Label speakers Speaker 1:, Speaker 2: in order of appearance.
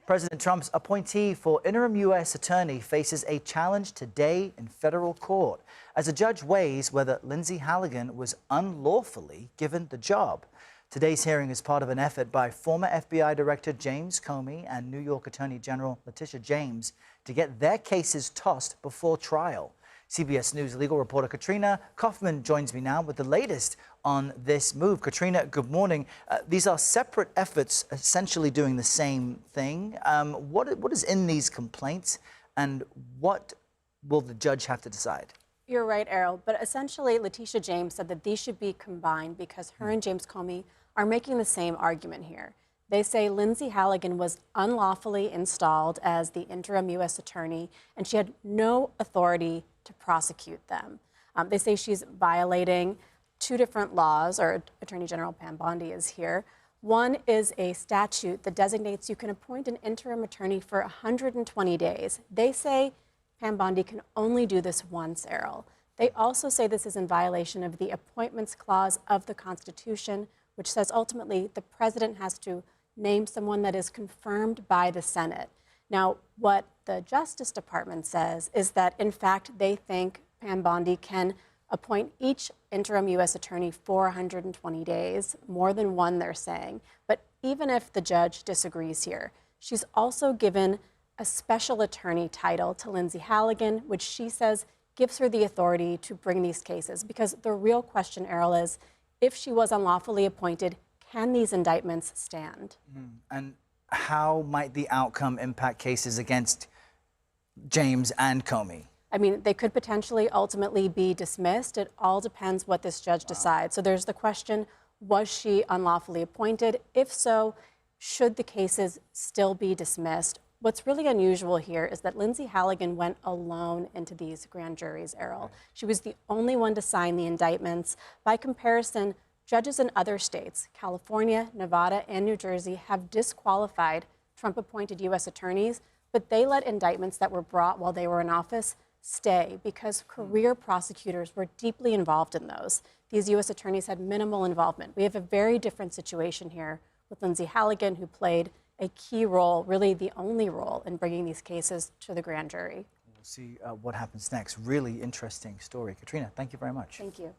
Speaker 1: President Trump's appointee for interim U.S. attorney faces a challenge today in federal court as a judge weighs whether Lindsey Halligan was unlawfully given the job. Today's hearing is part of an effort by former FBI Director James Comey and New York Attorney General Letitia James to get their cases tossed before trial. CBS News legal reporter Katrina Kaufman joins me now with the latest on this move. Katrina, good morning. These are separate efforts essentially doing the same thing. What is in these complaints and what will the judge have to decide?
Speaker 2: You're right, Errol, but essentially Letitia James said that these should be combined because her and James Comey are making the same argument here. They say Lindsey Halligan was unlawfully installed as the interim U.S. attorney and she had no authority to prosecute them. They say she's violating two different laws, or Attorney General Pam Bondi is here. One is a statute that designates you can appoint an interim attorney for 120 days. They say Pam Bondi can only do this once, Errol. They also say this is in violation of the Appointments Clause of the Constitution, which says ultimately the president has to name someone that is confirmed by the Senate. Now, what the Justice Department says is that, in fact, they think Pam Bondi can appoint each interim U.S. attorney for 120 days, more than one, they're saying. But even if the judge disagrees here, she's also given a special attorney title to Lindsey Halligan, which she says gives her the authority to bring these cases. Because the real question, Errol, is if she was unlawfully appointed, can these indictments stand?
Speaker 1: And how might the outcome impact cases against James and Comey?
Speaker 2: I mean, they could potentially ultimately be dismissed. It all depends what this judge decides. So there's the question, was she unlawfully appointed? If so, should the cases still be dismissed? What's really unusual here is that Lindsey Halligan went alone into these grand juries, Errol. She was the only one to sign the indictments. By comparison, judges in other states, California, Nevada, and New Jersey, have disqualified Trump-appointed U.S. attorneys, but they let indictments that were brought while they were in office stay because career prosecutors were deeply involved in those. These U.S. attorneys had minimal involvement. We have a very different situation here with Lindsey Halligan, who played a key role, really the only role, in bringing these cases to the grand jury.
Speaker 1: We'll see what happens next. Really interesting story. Katrina, thank you very much.
Speaker 2: Thank you.